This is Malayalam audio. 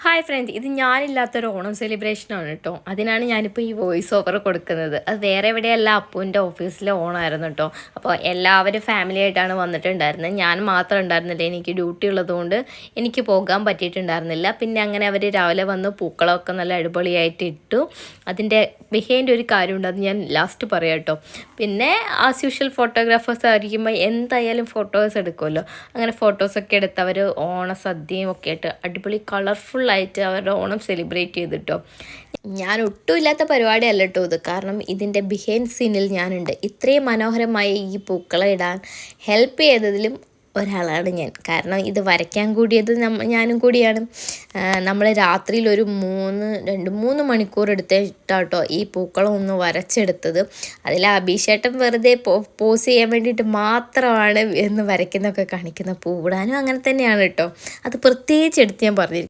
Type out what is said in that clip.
ഹായ് ഫ്രണ്ട്സ്, ഇത് ഞാനില്ലാത്തൊരു ഓണം സെലിബ്രേഷനാണ് കേട്ടോ. അതിനാണ് ഞാനിപ്പോൾ ഈ വോയിസ് ഓവർ കൊടുക്കുന്നത്. അത് വേറെ എവിടെയല്ല, അപ്പൂൻ്റെ ഓഫീസിലെ ഓണമായിരുന്നു കേട്ടോ. അപ്പോൾ എല്ലാവരും ഫാമിലി ആയിട്ടാണ് വന്നിട്ടുണ്ടായിരുന്നത്. ഞാൻ മാത്രം ഉണ്ടായിരുന്നില്ല, എനിക്ക് ഡ്യൂട്ടി ഉള്ളതുകൊണ്ട് എനിക്ക് പോകാൻ പറ്റിയിട്ടുണ്ടായിരുന്നില്ല. പിന്നെ അങ്ങനെ അവർ രാവിലെ വന്ന് പൂക്കളമൊക്കെ നല്ല അടിപൊളിയായിട്ട് ഇട്ടു. അതിൻ്റെ ബിഹൈൻഡ് ഒരു കാര്യമുണ്ട്, അത് ഞാൻ ലാസ്റ്റ് പറയാം കേട്ടോ. പിന്നെ ആസ് യൂഷ്വൽ ഫോട്ടോഗ്രാഫേഴ്സ് ആയിരിക്കുമ്പോൾ എന്തായാലും ഫോട്ടോസ് എടുക്കുമല്ലോ. അങ്ങനെ ഫോട്ടോസൊക്കെ എടുത്ത് അവർ ഓണസദ്യയും ഒക്കെ ആയിട്ട് അടിപൊളി കളർഫുള്ളായിട്ട് അവരുടെ ഓണം സെലിബ്രേറ്റ് ചെയ്തിട്ടോ. ഞാൻ ഒട്ടുമില്ലാത്ത പരിപാടിയല്ല കേട്ടോ ഇത്, കാരണം ഇതിൻ്റെ ബിഹൈൻഡ് സീനിൽ ഞാനുണ്ട്. ഇത്രയും മനോഹരമായി ഈ പൂക്കളം ഇടാൻ ഹെൽപ്പ് ചെയ്തതിലും ഒരാളാണ് ഞാൻ. കാരണം ഇത് വരയ്ക്കാൻ കൂടിയത് ഞാനും കൂടിയാണ്. നമ്മൾ രാത്രിയിൽ ഒരു 2-3 മണിക്കൂർ എടുത്തിട്ടാട്ടോ ഈ പൂക്കളം ഒന്ന് വരച്ചെടുത്തത്. അതിൽ അഭിഷേട്ടൻ വെറുതെ പോസ് ചെയ്യാൻ വേണ്ടിയിട്ട് മാത്രമാണ് എന്ന് വരയ്ക്കുന്നതൊക്കെ കാണിക്കുന്ന. പൂവിടാനും അങ്ങനെ തന്നെയാണ് കേട്ടോ. അത് പ്രത്യേകിച്ച് എടുത്ത് ഞാൻ പറഞ്ഞിരിക്കും.